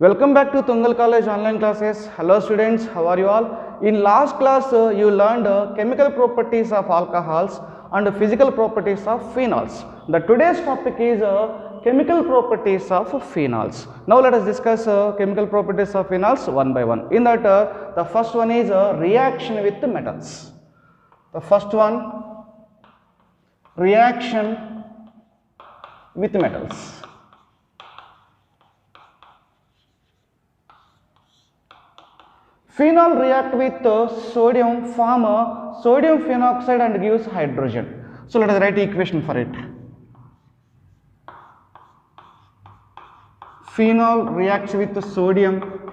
Welcome back to Tungal College online classes. Hello students, how are you all? In last class you learned chemical properties of alcohols and physical properties of phenols. The today's topic is chemical properties of phenols. Now let us discuss chemical properties of phenols one by one. In that the first one is reaction with metals. The first one, reaction with metals. Phenol react with sodium, form sodium phenoxide and gives hydrogen. So let us write equation for it. Phenol reacts with sodium,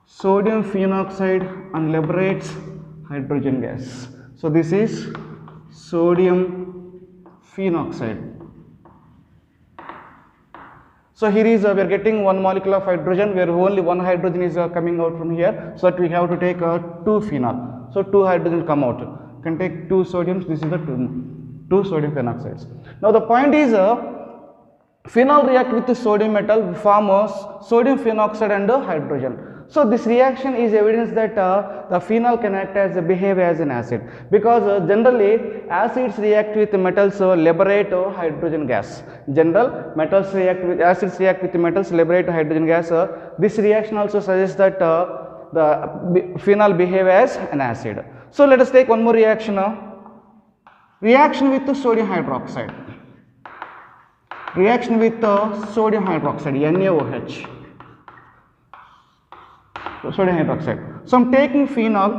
sodium phenoxide and liberates hydrogen gas. So this is sodium phenoxide. So here is we are getting one molecule of hydrogen where only one hydrogen is coming out from here, so that we have to take two phenol. So two hydrogen come out. Can take two sodiums. This is the two sodium phenoxides. Now the point is phenol react with the sodium metal, form sodium phenoxide and hydrogen. So this reaction is evidence that the phenol can act as behave as an acid, because generally acids react with metals liberate hydrogen gas. General metals react with acids react with metals liberate hydrogen gas. This reaction also suggests that the phenol behave as an acid. So let us take one more reaction. Reaction with sodium hydroxide. Reaction with sodium hydroxide, NaOH. Sodium hydroxide. So I am taking phenol.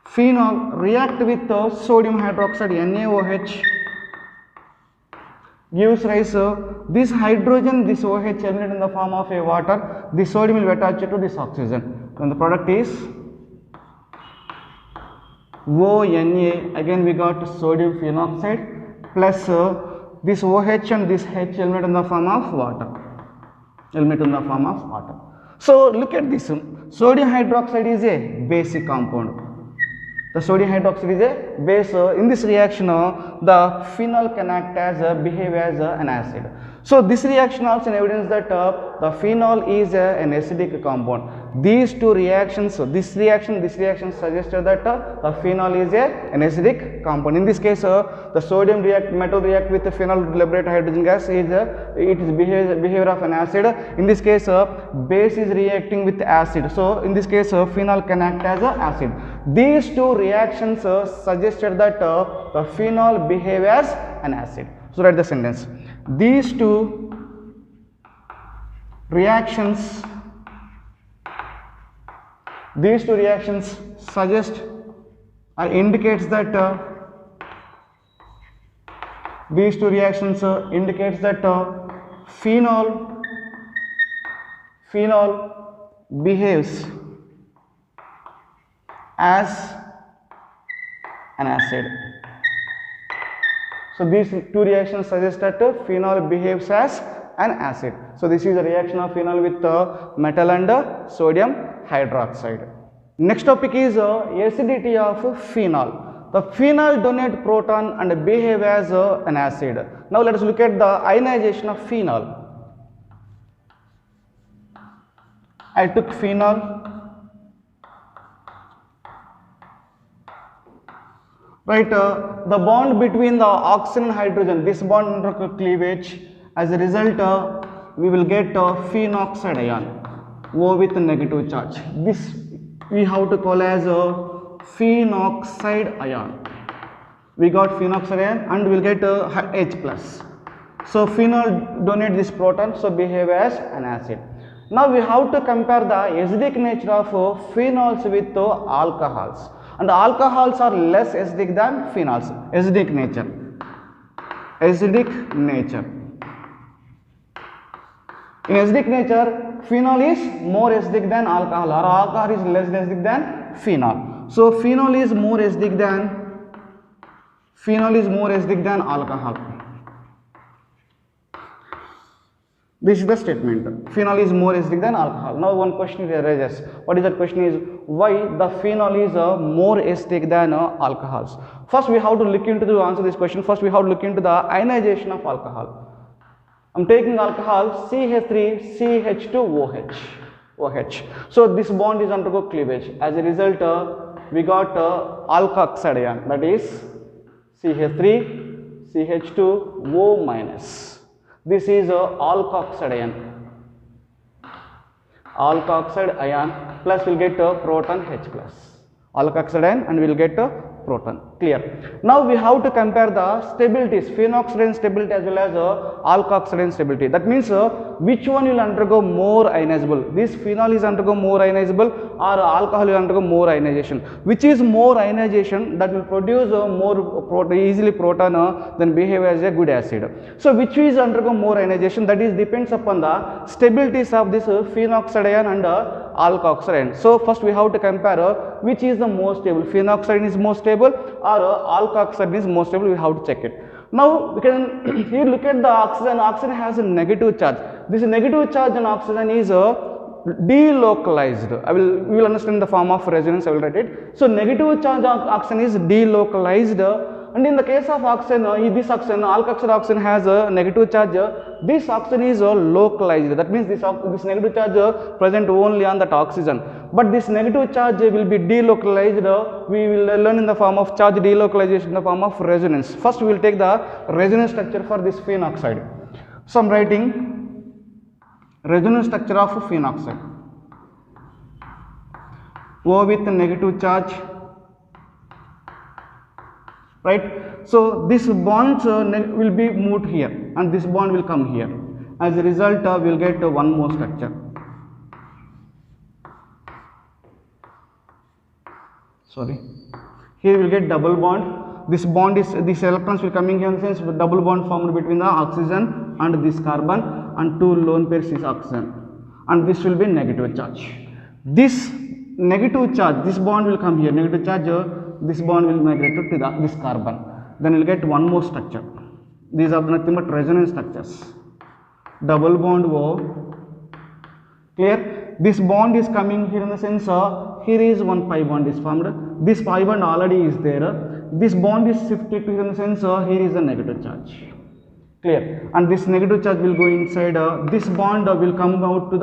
Phenol react with sodium hydroxide, NaOH, gives rise this hydrogen, this OH eliminated in the form of a water. This sodium will attach to this oxygen. And the product is ONA. Again we got sodium phenoxide plus this OH and this H eliminated in the form of water. Eliminated in the form of water. So look at this. Sodium hydroxide is a basic compound. The sodium hydroxide is a base. In this reaction, the phenol can act as behave as an acid. So this reaction also evidence that the phenol is an acidic compound. These two reactions, this reaction suggested that the phenol is an acidic compound. In this case, the sodium metal react with the phenol to liberate hydrogen gas is it is behavior of an acid. In this case, base is reacting with acid. So in this case, phenol can act as an acid. These two reactions suggested that the phenol behave as an acid. So write the sentence. These two reactions suggest or indicates that phenol behaves as an acid. So these two reactions suggest that phenol behaves as an acid. So this is a reaction of phenol with metal and sodium hydroxide. Next topic is acidity of phenol. The phenol donate proton and behave as an acid. Now let us look at the ionization of phenol. I took phenol. Right, the bond between the oxygen and hydrogen, this bond under cleavage, as a result we will get phenoxide ion, O with a negative charge. This we have to call as a phenoxide ion. We got phenoxide ion and we will get H plus. So phenol donate this proton, so behave as an acid. Now we have to compare the acidic nature of phenols with alcohols. And alcohols are less acidic than phenols. Acidic nature. In acidic nature, phenol is more acidic than alcohol, or alcohol is less acidic than phenol. So phenol is more acidic than alcohol. This is the statement. Phenol is more acidic than alcohol. Now one question arises. What is that question is why the phenol is more acidic than alcohols? First we have to look into to answer this question. First we have to look into the ionization of alcohol. I'm taking alcohol CH3 CH2OH. OH. So this bond is undergo cleavage. As a result, we got alkoxide ion, that is CH3 CH2O minus. This is alkoxide ion. Alkoxide ion plus will get proton H plus. Alkoxide ion and we will get proton. Clear. Now we have to compare the stabilities, phenoxide stability as well as alkoxide stability. That means which one will undergo more ionizable? This phenol is undergo more ionizable or alcohol will undergo more ionization? Which is more ionization that will produce more easily proton then behave as a good acid. So which is undergo more ionization? That is depends upon the stabilities of this phenoxide ion and alkoxide ion. So first we have to compare which is the most stable. Phenoxide is more stable or alkoxide is more stable. We have to check it. Now we can here look at the oxygen. Oxygen has a negative charge. This negative charge on oxygen is delocalized. We will understand the form of resonance. I will write it. So negative charge of oxygen is delocalized, and in the case of oxygen, this oxygen, alkoxide oxygen has a negative charge. This oxygen is localized. That means this negative charge present only on that oxygen. But this negative charge will be delocalized. We will learn in the form of charge delocalization in the form of resonance. First, we will take the resonance structure for this phenoxide. So I am writing resonance structure of phenoxide. O with negative charge, right? So this bonds will be moved here and this bond will come here. As a result, we will get one more structure. Sorry, here we will get double bond. This bond is, these electrons will coming here in the sense double bond formed between the oxygen and this carbon, and two lone pairs is oxygen, and this will be negative charge. This negative charge, this bond will come here, negative charge, this bond will migrate to this carbon. Then we will get one more structure. These are nothing but resonance structures. Double bond O. Clear? This bond is coming here in the sense here is one pi bond is formed. This pi bond already is there. This bond is shifted to here in the sense here is a negative charge. Clear? And this negative charge will go inside. This bond will come out to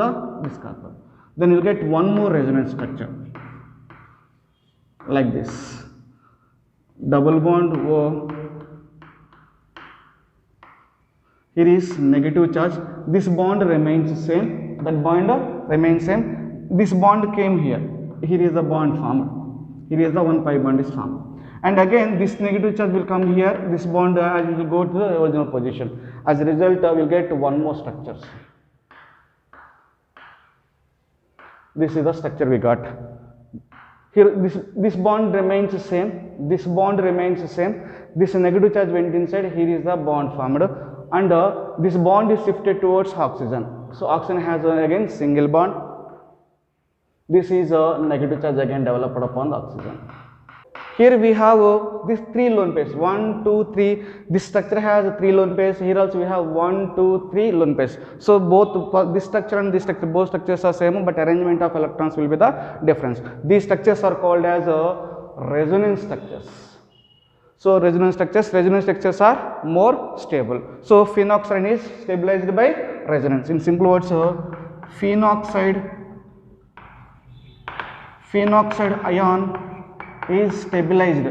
this carbon. Then you will get one more resonance structure like this. Double bond O. Here is negative charge. This bond remains same. That bond remains same. This bond came here. Here is the bond formed. Here is the one pi bond is formed. And again this negative charge will come here. This bond will go to the original position. As a result, we will get one more structure. This is the structure we got. Here this bond remains the same. This bond remains the same. This negative charge went inside. Here is the bond formed, and this bond is shifted towards oxygen. So oxygen has again single bond. This is a negative charge again developed upon the oxygen. Here we have these three lone pairs, 1, 2, 3. This structure has 3 lone pairs. Here also we have 1, 2, 3 lone pairs. So both this structure and this structure, both structures are same, but arrangement of electrons will be the difference. These structures are called as resonance structures. So resonance structures are more stable. So phenoxide is stabilized by resonance. In simple words, phenoxide ion is stabilized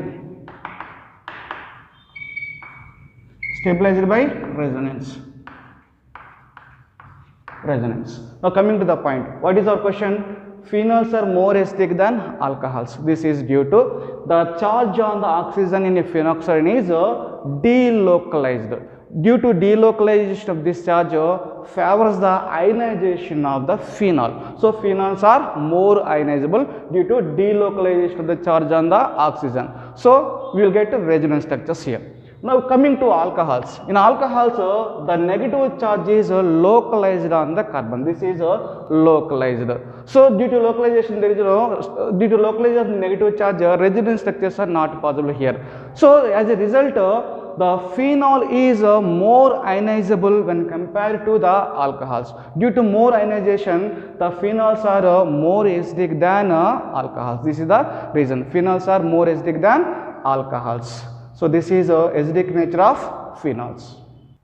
by resonance. Now coming to the point, what is our question? Phenols are more acidic than alcohols. This is due to the charge on the oxygen in a phenoxide is delocalized. Due to delocalization of this charge favors the ionization of the phenol. So phenols are more ionizable due to delocalization of the charge on the oxygen. So we will get resonance structures here. Now coming to alcohols. In alcohols, the negative charge is localized on the carbon. This is localized. So due to localization, there is due to localization of negative charge, resonance structures are not possible here. So as a result, the phenol is more ionizable when compared to the alcohols. Due to more ionization, the phenols are more acidic than alcohols. This is the reason. Phenols are more acidic than alcohols. So this is acidic nature of phenols.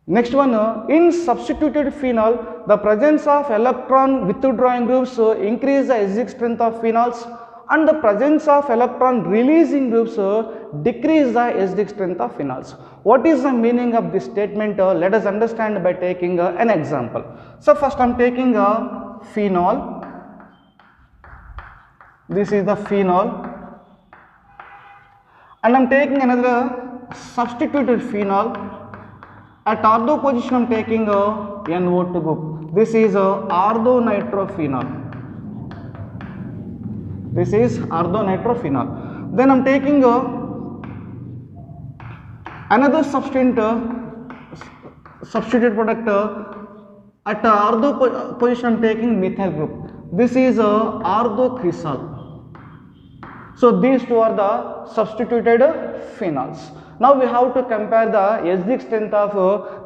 Next one, in substituted phenol, the presence of electron withdrawing groups increase the acidic strength of phenols, and the presence of electron releasing groups decrease the acidic strength of phenols. What is the meaning of this statement? Let us understand by taking an example. So first I am taking a phenol. This is the phenol, and I am taking another substituted phenol. At ortho position I am taking a NO2 group. This is orthonitrophenol. This is orthonitrophenol. Then I am taking another substituted product. At ortho position I am taking methyl group. This is orthocresol. So these two are the substituted phenols. Now we have to compare the acidic strength of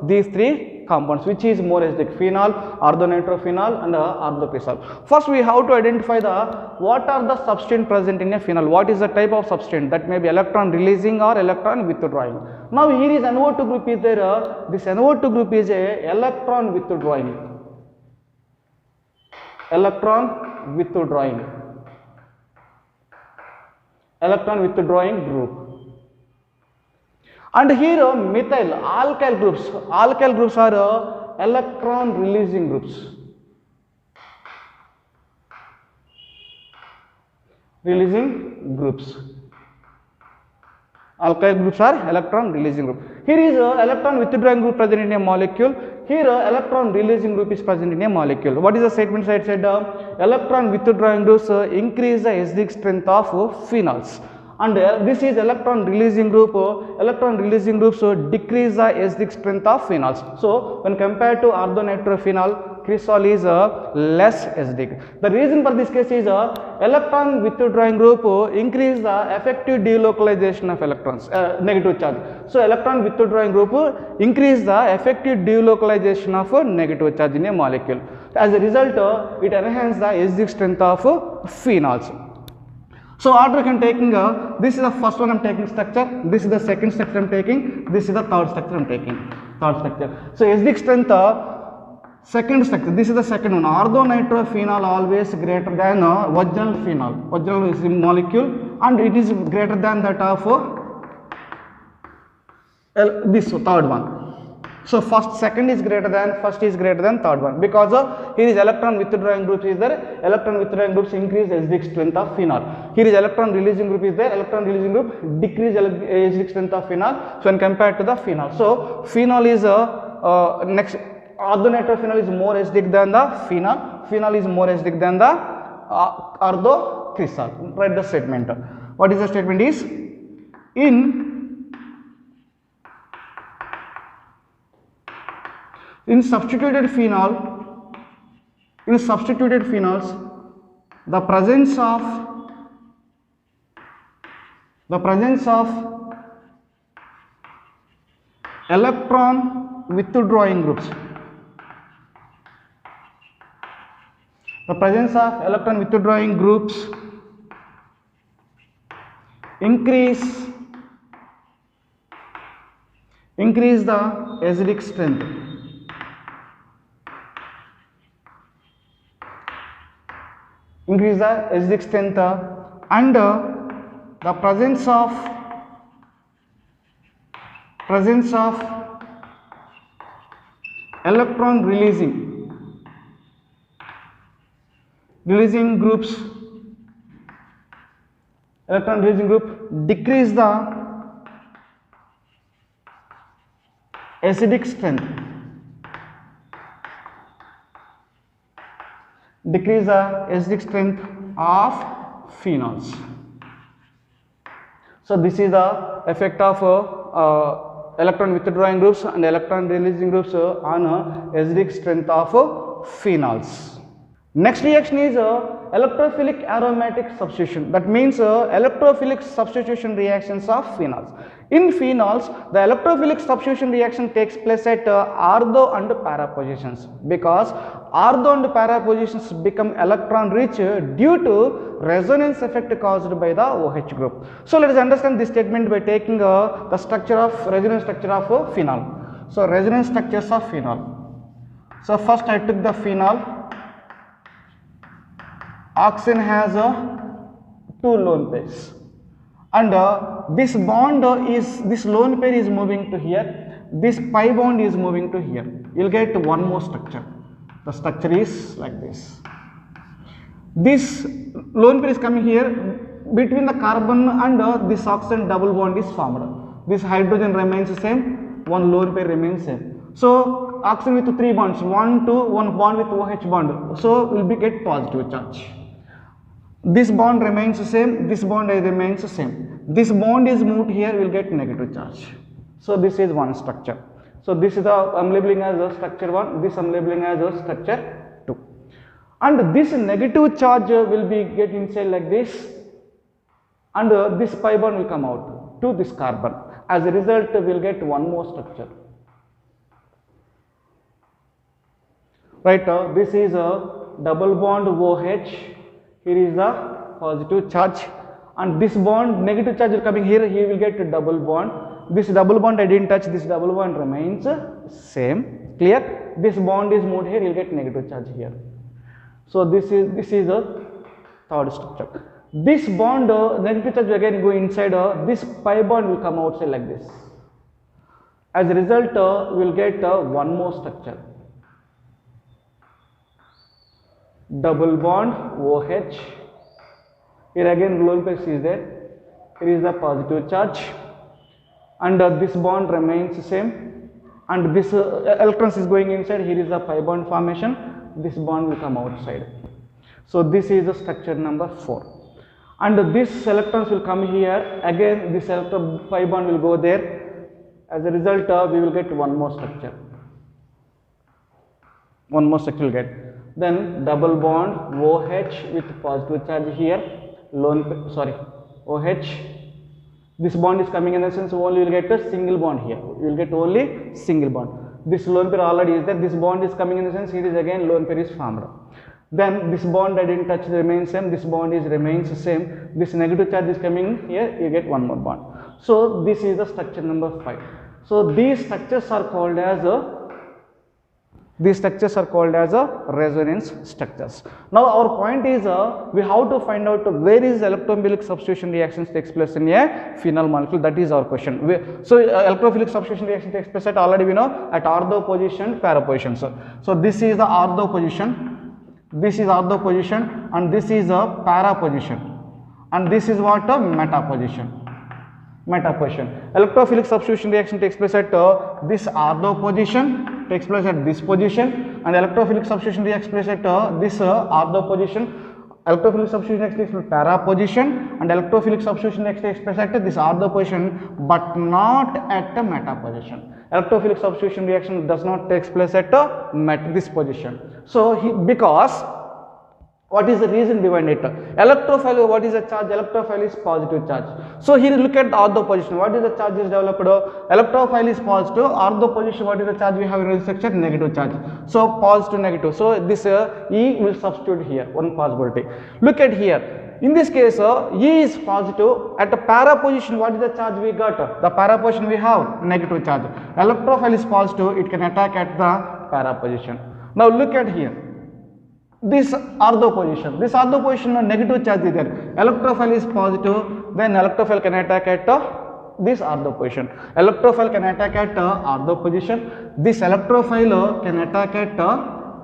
these three compounds, which is more acidic: phenol, orthonitrophenol, and orthocresol. First we have to identify what are the substance present in a phenol. What is the type of substance? That may be electron releasing or electron withdrawing. Now here is NO2 group is there. This NO2 group is a electron withdrawing. Electron withdrawing group. And here methyl, alkyl groups. Alkyl groups are electron releasing groups. Alkyl groups are electron releasing group. Here is electron withdrawing group present in a molecule. Here electron releasing group is present in a molecule. What is the statement I said? Electron withdrawing groups increase the acidic strength of phenols. And this is electron releasing group. Electron releasing groups decrease the acidic strength of phenols. So when compared to orthonitrophenol, cresol is less acidic. The reason for this case is electron withdrawing group increase the effective delocalization of electrons, negative charge. So electron withdrawing group increase the effective delocalization of negative charge in a molecule. As a result, it enhances the acidic strength of phenols. So order I am taking, this is the first one I am taking structure, this is the second structure I am taking, this is the third structure I am taking, So acidic strength, second structure, this is the second one. Orthonitrophenol always greater than original phenol. Original is a molecule and it is greater than that of this third one. So second is greater than, first is greater than third one, because here is electron withdrawing group is there. Electron withdrawing groups increase acidic strength of phenol. Here is electron releasing group is there. Electron releasing group decrease acidic strength of phenol. So when compared to the phenol, so phenol is next. Orthonitrophenol is more acidic than the phenol. Phenol is more acidic than the orthocresol. Write the statement. What is the statement? Is in substituted phenols, the presence of electron withdrawing groups. The presence of electron withdrawing groups increase the acidic strength. Increase the acidic strength and the presence of electron releasing groups. Electron releasing group decrease the acidic strength. Decrease the acidic strength of phenols. So this is the effect of electron withdrawing groups and electron releasing groups on acidic strength of phenols. Next reaction is electrophilic aromatic substitution. That means electrophilic substitution reactions of phenols. In phenols, the electrophilic substitution reaction takes place at ortho and para positions, because ortho and para positions become electron rich due to resonance effect caused by the OH group. So let us understand this statement by taking the structure of resonance structure of phenol. So resonance structures of phenol. So first I took the phenol. Oxygen has two lone pairs, and this bond this lone pair is moving to here, this pi bond is moving to here. You will get one more structure. The structure is like this. This lone pair is coming here, between the carbon and this oxygen double bond is formed. This hydrogen remains the same, one lone pair remains same. So oxygen with three bonds, one bond with OH bond, so will be get positive charge. This bond remains the same, this bond remains the same. This bond is moved here, will get negative charge. So this is one structure. So this is the I am labeling as a structure 1, this I am labeling as a structure 2. And this negative charge will be get inside like this, and this pi bond will come out to this carbon. As a result, we will get one more structure. Right, this is a double bond OH. Here is the positive charge, and this bond negative charge will coming here, he will get a double bond. This double bond I didn't touch, this double bond remains same. Clear? This bond is moved here, you will get negative charge here. So this is a third structure. This bond negative charge will again go inside, this pi bond will come outside like this. As a result, we will get one more structure. Double bond OH. Here again lone pair is there. Here is the positive charge, and this bond remains same, and this electrons is going inside. Here is the pi bond formation. This bond will come outside. So this is the structure number 4, and this electrons will come here. Again this electron pi bond will go there. As a result, we will get one more structure. One more structure will get. Then double bond OH with positive charge here, OH. This bond is coming in the sense only you will get a single bond here. You will get only single bond. This lone pair already is there. This bond is coming in the sense here is again lone pair is formed. Then this bond I didn't touch remains same. This bond is remains the same. This negative charge is coming here. You get one more bond. So this is the structure number 5. So these structures are called as resonance structures. Now our point is we have to find out where is electrophilic substitution reactions takes place in a phenol molecule. That is our question. So electrophilic substitution reaction takes place at already we know at ortho position, para position. So this is the ortho position, this is ortho position, and this is a para position, and this is what a meta position. Electrophilic substitution reaction takes place at this ortho position, takes place at this position, and electrophilic substitution reacts place at this ortho position. Electrophilic substitution reacts takes place at para position, and electrophilic substitution reacts takes place at this ortho position, but not at the meta position. Electrophilic substitution reaction does not take place at this position. So because what is the reason behind it? Electrophile, what is the charge? Electrophile is positive charge. So here look at the ortho position. What is the charge is developed? Electrophile is positive. Ortho position, what is the charge we have in this structure? Negative charge. So positive, negative. So this E will substitute here, one possibility. Look at here. In this case, E is positive. At the para position, what is the charge we got? The para position we have negative charge. Electrophile is positive. It can attack at the para position. Now look at here. This ortho position, negative charge is there. Electrophile is positive, then electrophile can attack at this ortho position. Electrophile can attack at ortho position. This electrophile can attack at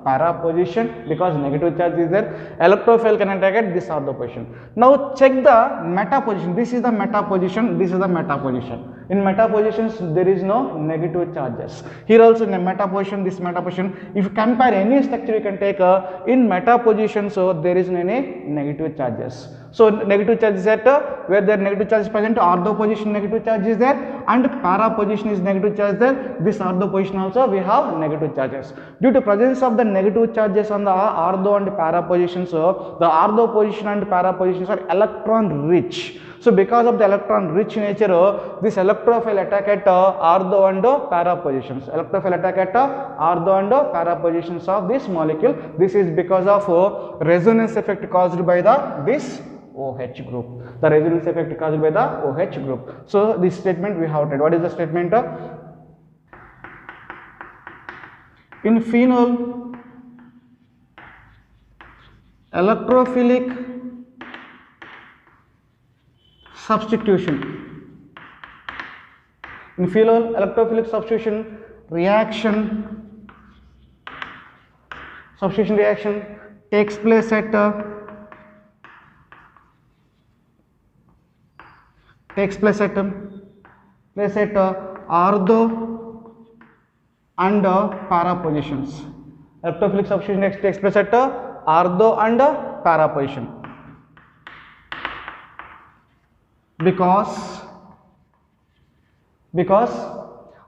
para position because negative charge is there. Electrophile can attack at this ortho position. Now check the meta position. This is the meta position. This is the meta position. In meta positions, there is no negative charges. Here also in a meta position, this meta position, if you compare any structure, you can take in meta position, so there is any negative charges. So negative charge is at where the negative charge is present, ortho position negative charge is there, and para position is negative charge there. This ortho position also we have negative charges. Due to presence of the negative charges on the ortho and para positions, so the ortho position and para positions are electron rich. So because of the electron rich nature, this electrophile attack at ortho and para positions. Electrophile attack at ortho and para positions of this molecule. This is because of resonance effect caused by this OH group. The resonance effect caused by the OH group. So this statement we have read. What is the statement? In phenol, electrophilic substitution. In phenol, electrophilic substitution reaction takes place at ortho and para positions. Electrophilic substitution takes place at ortho and para position because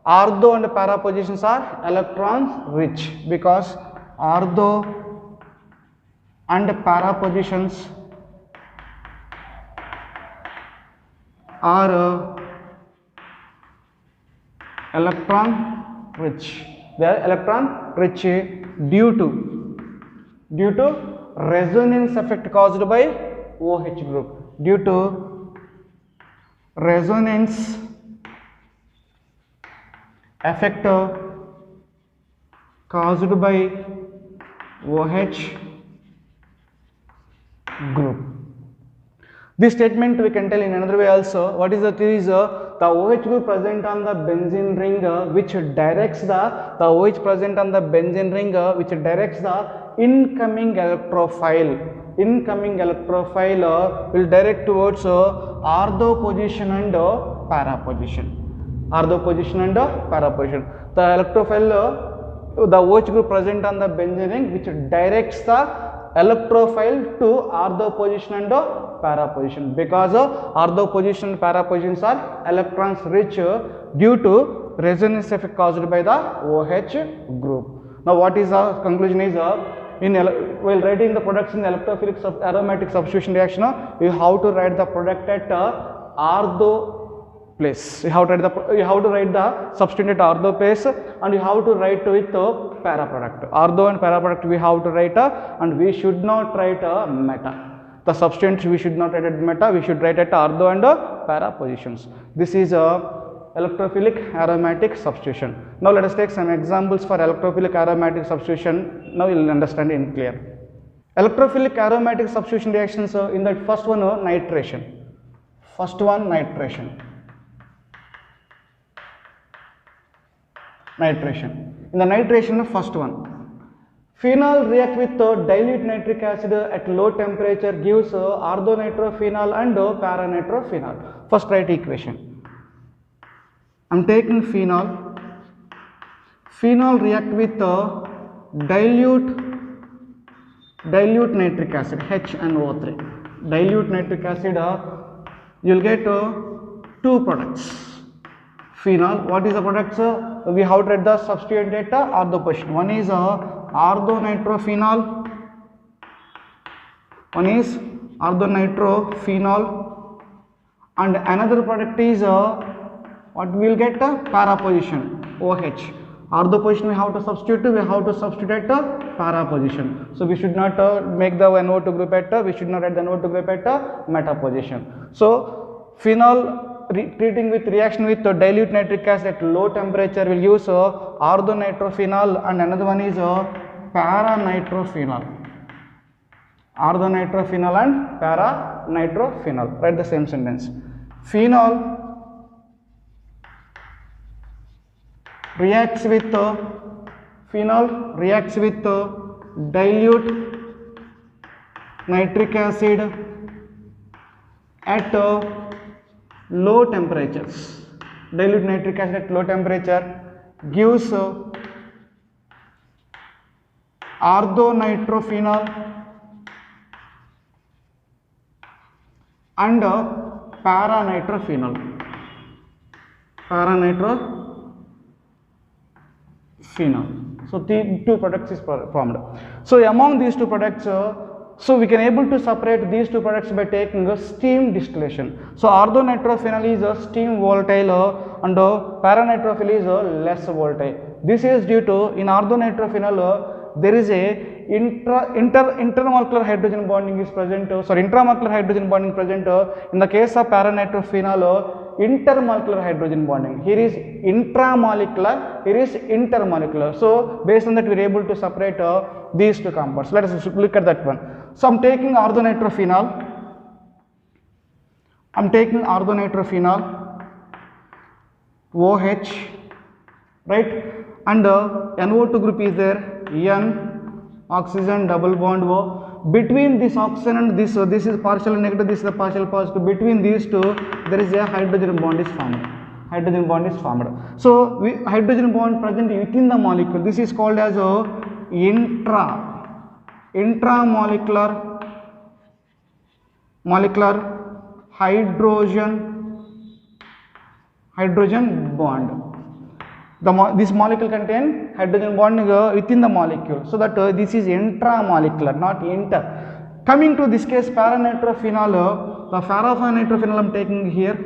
ortho and para positions are electron rich. Because ortho and para positions are electron rich. They are electron rich due to resonance effect caused by OH group. Due to resonance effect caused by OH group. This statement we can tell in another way also. What is the theory? Is the OH group present on the benzene ring which directs the OH present on the benzene ring which directs the incoming electrophile. Incoming electrophile will direct towards ortho position and para position. Ortho position and para position. The electrophile, the OH group present on the benzene ring which directs the electrophile to ortho position and para position, because ortho position and para positions are electrons rich due to resonance effect caused by the OH group. Now what is the conclusion is while writing the products in electrophilic aromatic substitution reaction, you have to write the product at ortho place. You have to write the substituent at ortho place, and you have to write with para product. Ortho and para product we have to write, and we should not write meta. The substituents we should not write at meta, we should write at ortho and para positions. This is electrophilic aromatic substitution. Now let us take some examples for electrophilic aromatic substitution. Now you will understand in clear. Electrophilic aromatic substitution reactions, in that first one nitration. First one nitration. In the nitration, first one, phenol react with dilute nitric acid at low temperature, gives orthonitrophenol and paranitrophenol. First write equation. I am taking phenol react with dilute nitric acid HNO3. Dilute nitric acid, you will get two products. Phenol, what is the product? We have to write the substituent at ortho position. One is orthonitrophenol. And another product is what we will get? Para position, OH. Ortho position we have to substitute at para position. So we should not make the NO2 group at, we should not write the NO2 group at meta position. So phenol treating with reaction with dilute nitric acid at low temperature will use orthonitrophenol, and another one is paranitrophenol. Orthonitrophenol and paranitrophenol. Write the same sentence. Phenol reacts with dilute nitric acid at low temperatures. Dilute nitric acid at low temperature gives orthonitrophenol and paranitrophenol. So the two products is formed. So among these two products, So we can able to separate these two products by taking a steam distillation. So orthonitrophenol is a steam volatile and paranitrophenol is a less volatile. This is due to in orthonitrophenol there is a intermolecular hydrogen bonding is present. Intramolecular hydrogen bonding present. In the case of paranitrophenol, intermolecular hydrogen bonding. Here is intramolecular, here is intermolecular. So based on that we are able to separate these two compounds. Let us look at that one. So I'm taking orthonitrophenol. OH, right, and NO2 group is there, N, oxygen double bond O. Between this oxygen and this is partial negative, this is the partial positive. Between these two, there is a hydrogen bond is formed. So hydrogen bond present within the molecule. This is called as a intramolecular hydrogen bond. This molecule contain hydrogen bond within the molecule. So that this is intramolecular, not inter. Coming to this case, paranitrophenol, the paranitrophenol I am taking here.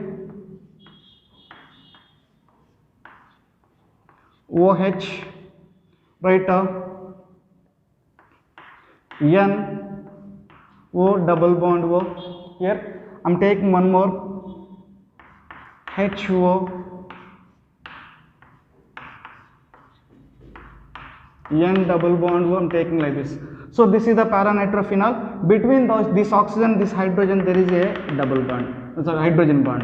OH, right, N, O double bond O. Here I am taking one more, HO, N double bond O, I am taking like this. So this is the paranitrophenol. Between this oxygen, this hydrogen, there is a double bond, hydrogen bond.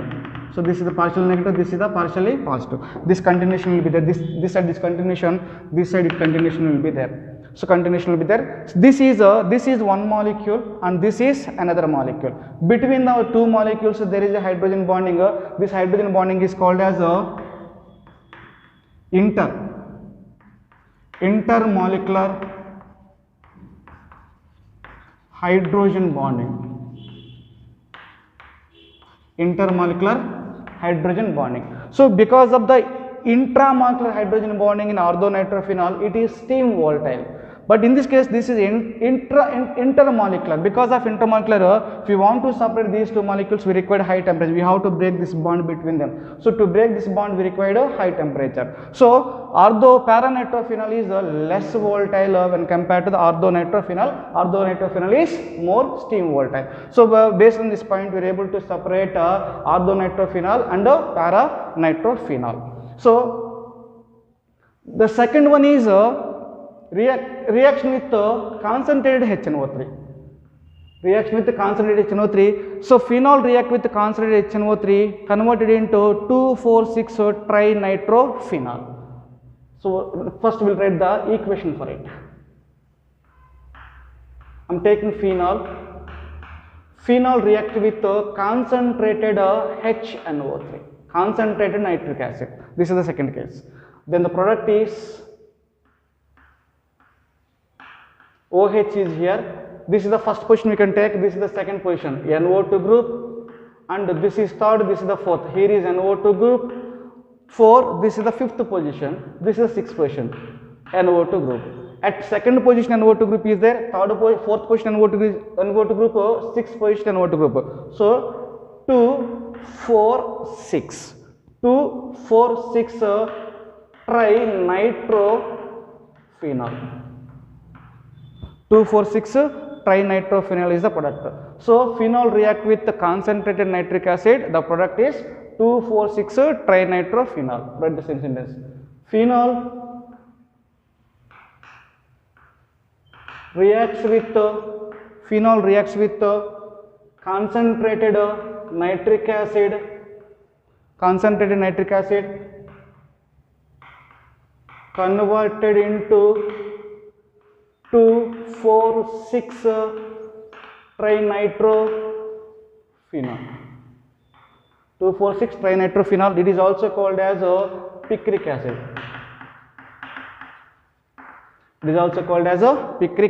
So this is the partial negative, this is the partially positive. This continuation will be there. This side discontinuation, this side continuation will be there. So continuation will be there. So this is one molecule and this is another molecule. Between the two molecules there is a hydrogen bonding. This hydrogen bonding is called as intermolecular hydrogen bonding. Intermolecular hydrogen bonding. So because of the intramolecular hydrogen bonding in orthonitrophenol, it is steam volatile. But in this case, this is intermolecular. Because of intermolecular, if we want to separate these two molecules, we require high temperature. We have to break this bond between them. So to break this bond, we require a high temperature. So paranitrophenol is less volatile when compared to the orthonitrophenol. Orthonitrophenol is more steam volatile. So based on this point, we are able to separate orthonitrophenol and paranitrophenol. So the second one is reaction with concentrated HNO3. Reaction with concentrated HNO3. So phenol react with concentrated HNO3 converted into 2,4,6 trinitrophenol. So first we will write the equation for it. I am taking phenol. Phenol react with concentrated HNO3, concentrated nitric acid. This is the second case. Then the product is OH is here. This is the first position we can take. This is the second position, NO2 group, and this is third, this is the fourth. Here is NO2 group 4. This is the fifth position. This is the sixth position, NO2 group. At second position NO2 group is there. Fourth position NO2 group, sixth position NO2 group. So 2, 4, 6. 2, 4, 6 trinitrophenol. 2,4,6 trinitrophenol is the product. So phenol react with the concentrated nitric acid. The product is 2,4,6 trinitrophenol. Write the same sentence. Phenol reacts with concentrated nitric acid. Converted into 2,4,6 trinitrophenol. 2,4,6 trinitrophenol. It is also called as picric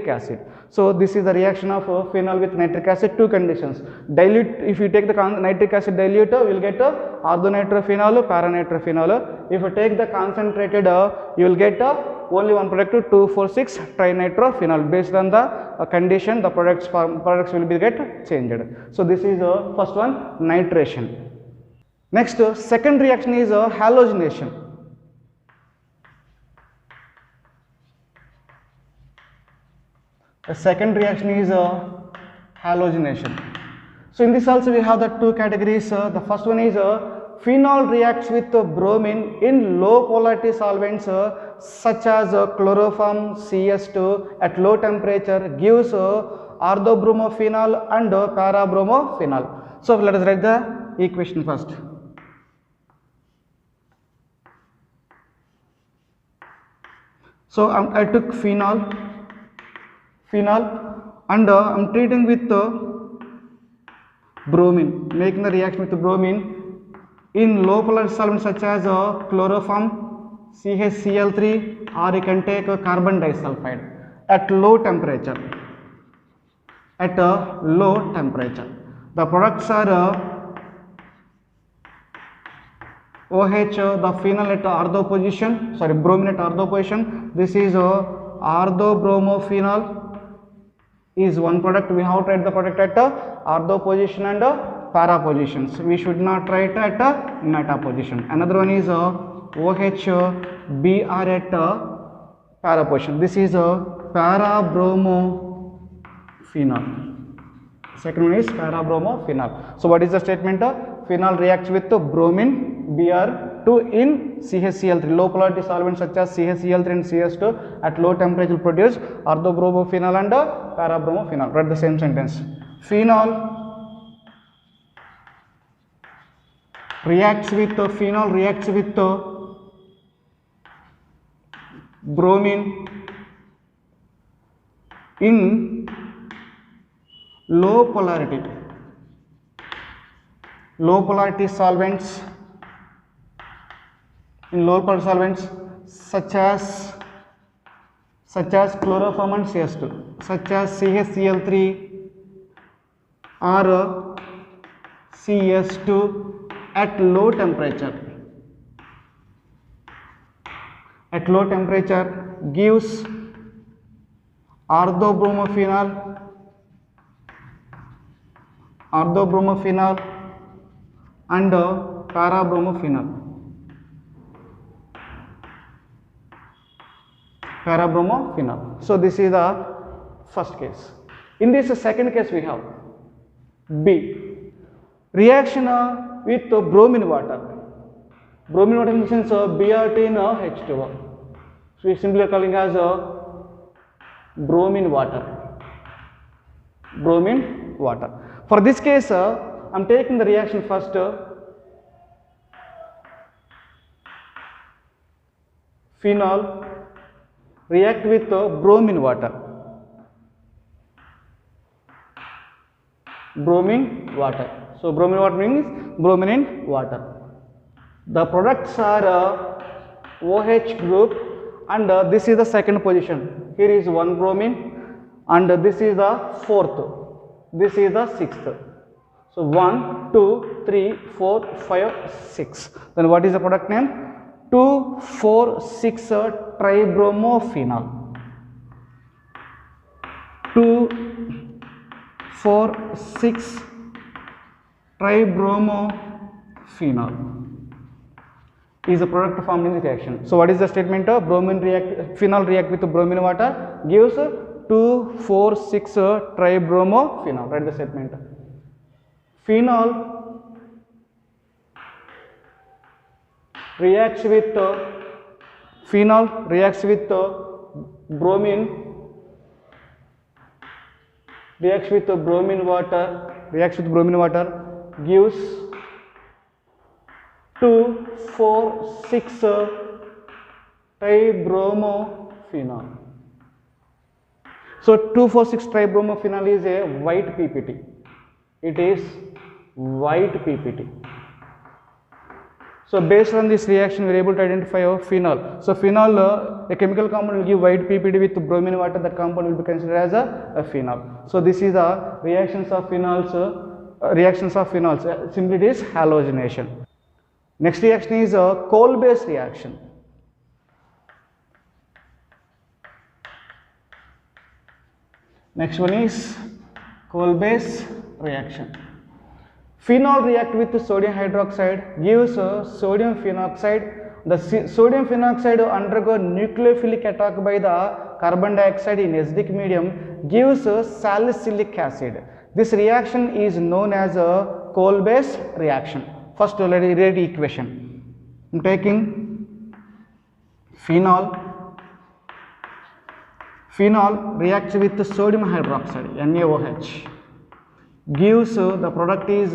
acid. So this is the reaction of phenol with nitric acid. Two conditions. Dilute. If you take the nitric acid dilute, you will get orthonitrophenol, paranitrophenol. If you take the concentrated, you will get only one product 2,4,6 trinitrophenol. Based on the condition, the products will be get changed. So this is first one, nitration. Next, second reaction is halogenation. The second reaction is halogenation. So in this also we have the two categories. The first one is phenol reacts with bromine in low polarity solvents such as chloroform CS2 at low temperature, gives orthobromophenol and parabromophenol. So let us write the equation first. So I took phenol and I'm treating with bromine, making the reaction with bromine in low polarity solvents such as chloroform, CHCl3, or you can take carbon disulfide at low temperature. At a low temperature, the products are OH, the phenol at ortho position, bromine at ortho position. This is orthobromophenol is one product. We have tried the product at ortho position and para positions. We should not try it at meta position. Another one is OH, Br at para position. This is parabromophenol. Second one is parabromophenol. So what is the statement? Phenol reacts with bromine Br2 in CHCl3. Low polarity solvents such as CHCl3 and CS2 at low temperature produce orthobromophenol and parabromophenol. Write the same sentence. Phenol reacts with bromine in low polarity solvents such as chloroform and CS2, such as CHCl3 or CS2 at low temperature. At low temperature gives orthobromophenol and parabromophenol. So this is the first case. In this second case we have B, reaction with bromine water. Bromine water in the sense Br2 in H2O. So we simply are calling as bromine water. For this case, I am taking the reaction first. Phenol react with bromine water. So bromine water means bromine in water. The products are OH group, and this is the second position. Here is one bromine, and this is the fourth. This is the sixth. So 1, 2, 3, 4, 5, 6. Then what is the product name? 2,4,6 tribromophenol. 2,4,6 tribromophenol is a product formed in the reaction. So what is the statement? Phenol react with bromine water gives 2,4,6 tribromophenol. Write the statement. Phenol reacts with bromine water gives 2,4,6 tribromophenol. So 2,4,6 tribromophenol is a white PPT. It is white PPT. So based on this reaction, we are able to identify a phenol. So phenol, a chemical compound will give white PPT with bromine water. That compound will be considered as a phenol. So this is the reactions of phenols. Simply it is halogenation. Next reaction is a coal-based reaction. Next one is coal-base reaction. Phenol react with sodium hydroxide, gives sodium phenoxide. The sodium phenoxide undergo nucleophilic attack by the carbon dioxide in acidic medium, gives salicylic acid. This reaction is known as a coal-base reaction. First, let us read the equation. I am taking phenol. Phenol reacts with sodium hydroxide, NaOH. Gives the product is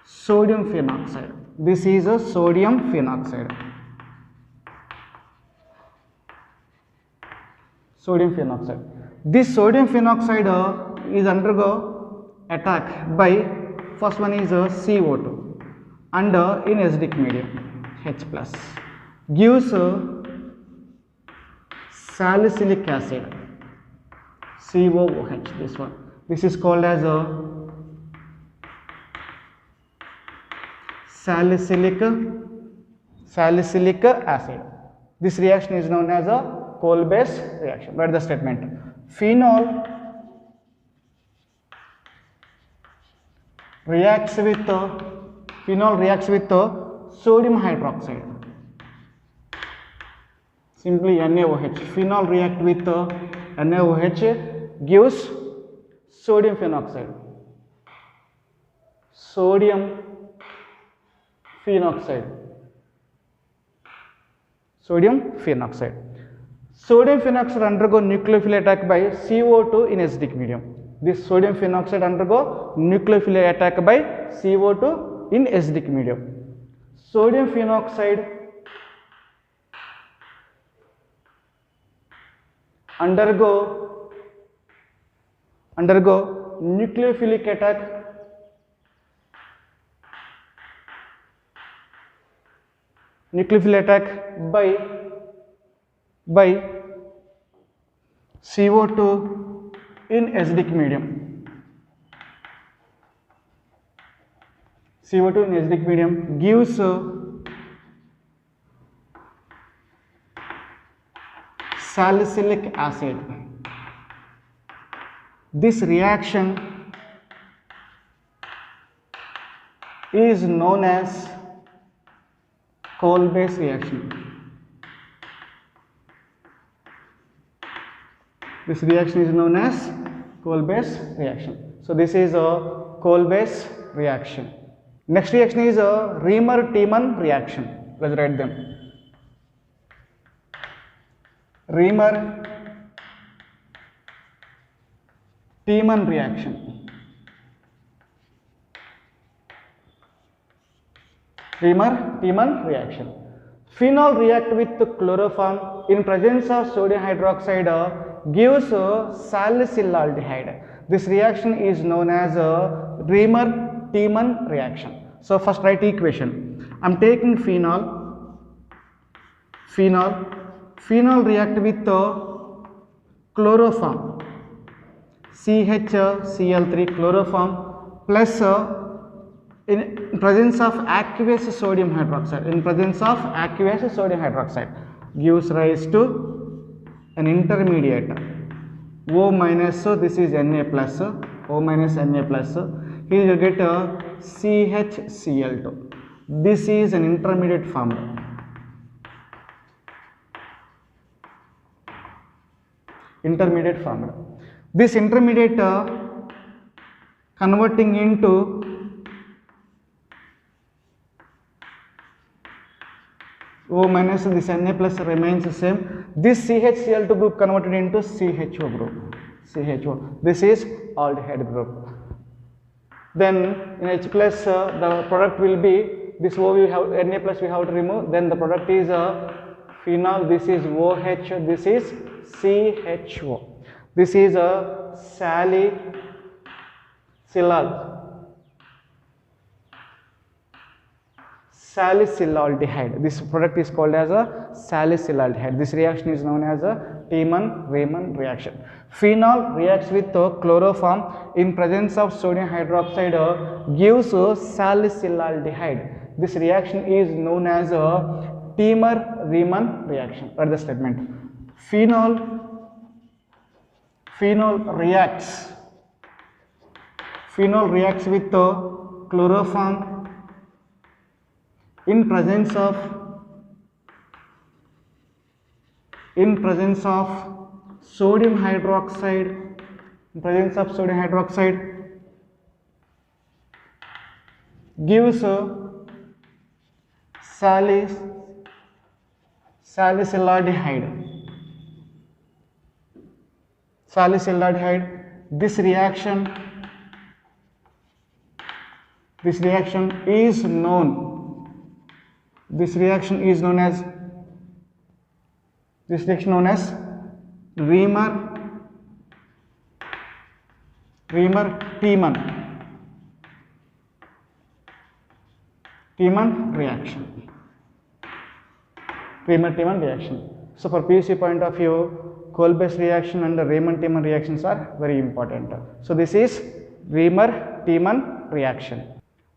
sodium phenoxide. This is a sodium phenoxide. Sodium phenoxide. This sodium phenoxide is undergo attack by, first one is CO2 and in acidic medium H plus, gives salicylic acid COOH. This one, this is called as a salicylic acid. This reaction is known as a coal-base reaction. Write the statement. Phenol reacts with sodium hydroxide. Simply NaOH. Phenol react with NaOH, gives sodium phenoxide. Sodium phenoxide. Sodium phenoxide undergo nucleophilic attack by CO2 in acidic medium. This sodium phenoxide undergo nucleophilic attack by CO2 in acidic medium. Sodium phenoxide undergo nucleophilic attack by CO2 in acidic medium. CO2 in acidic medium gives salicylic acid. This reaction is known as coal-base reaction. This reaction is known as coal-base reaction. So this is a coal-base reaction. Next reaction is a Reamer-Tiemann reaction. Let's write them. Reamer-Tiemann reaction. Reamer-Tiemann reaction. Phenol react with chloroform in presence of sodium hydroxide, gives salicylaldehyde. This reaction is known as a Reamer-Tiemann reaction. So first write equation. I am taking phenol react with chloroform, CHCl3 chloroform, plus in presence of aqueous sodium hydroxide, gives rise to an intermediate O minus, so this is Na plus, O minus Na plus. Here you get CHCl2. This is an intermediate formula. This intermediate converting into O minus, this Na plus remains the same. This CHCl2 group converted into CHO group. This is aldehyde group. Then in H plus the product will be this O, we have Na plus we have to remove. Then the product is phenol. This is OH. This is CHO. This is a salicylaldehyde. This product is called as a salicylaldehyde. This reaction is known as a Tiemann-Reaman reaction. Phenol reacts with chloroform in presence of sodium hydroxide, gives salicylaldehyde. This reaction is known as a Tiemann-Reaman reaction. Write the statement. Phenol Phenol reacts. Phenol reacts with chloroform in presence of sodium hydroxide. In presence of sodium hydroxide gives salicylaldehyde. This reaction is known as Riemann-Tiemann reaction. So for PUC point of view, Kolbe's reaction and the Riemann-Tiemann reactions are very important. So this is Riemann-Tiemann reaction.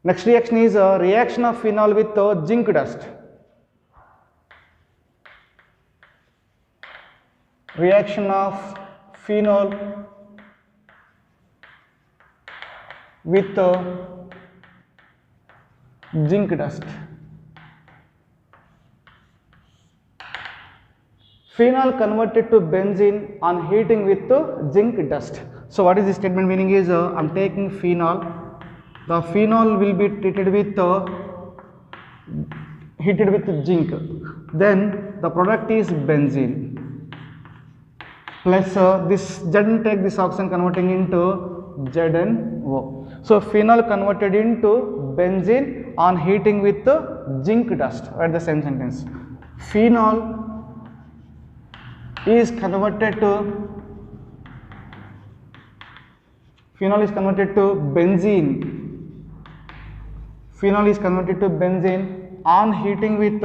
Next reaction is a reaction of phenol with zinc dust. Reaction of phenol with zinc dust. Phenol converted to benzene on heating with zinc dust. So what is the statement meaning is, I am taking phenol, the phenol will be treated with heated with zinc, then the product is benzene plus this Zn take this oxygen converting into ZnO. So phenol converted into benzene on heating with zinc dust. Write the same sentence. Phenol is converted to benzene. Phenol is converted to benzene on heating with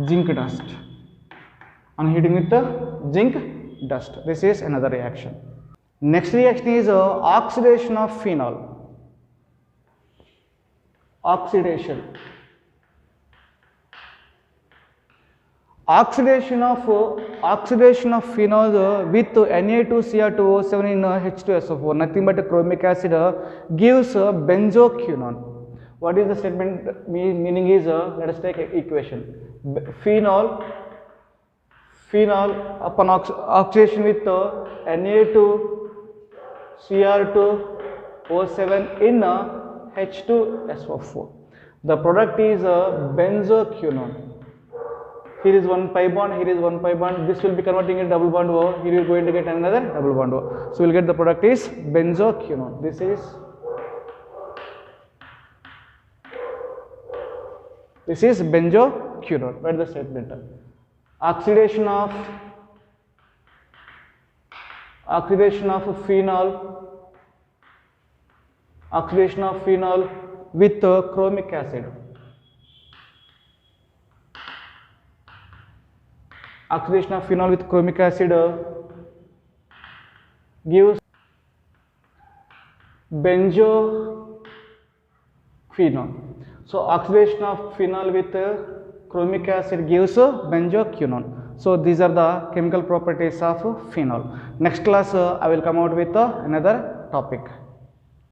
zinc dust. This is another reaction. Next reaction is oxidation of phenol. Oxidation of phenol with Na2Cr2O7 in H2SO4, nothing but chromic acid, gives benzoquinone. What is the statement meaning is, let us take an equation. Phenol upon oxidation with Na2Cr2O7 in H2SO4. The product is benzoquinone. Here is one pi bond, here is one pi bond. This will be converting into double bond O. Here you are going to get another double bond O. So we will get the product is benzoquinone. This is benzoquinone. Write the statement. Oxidation of phenol with chromic acid. Oxidation of phenol with chromic acid gives benzoquinone. So oxidation of phenol with chromic acid gives benzoquinone. So these are the chemical properties of phenol. Next class I will come out with another topic.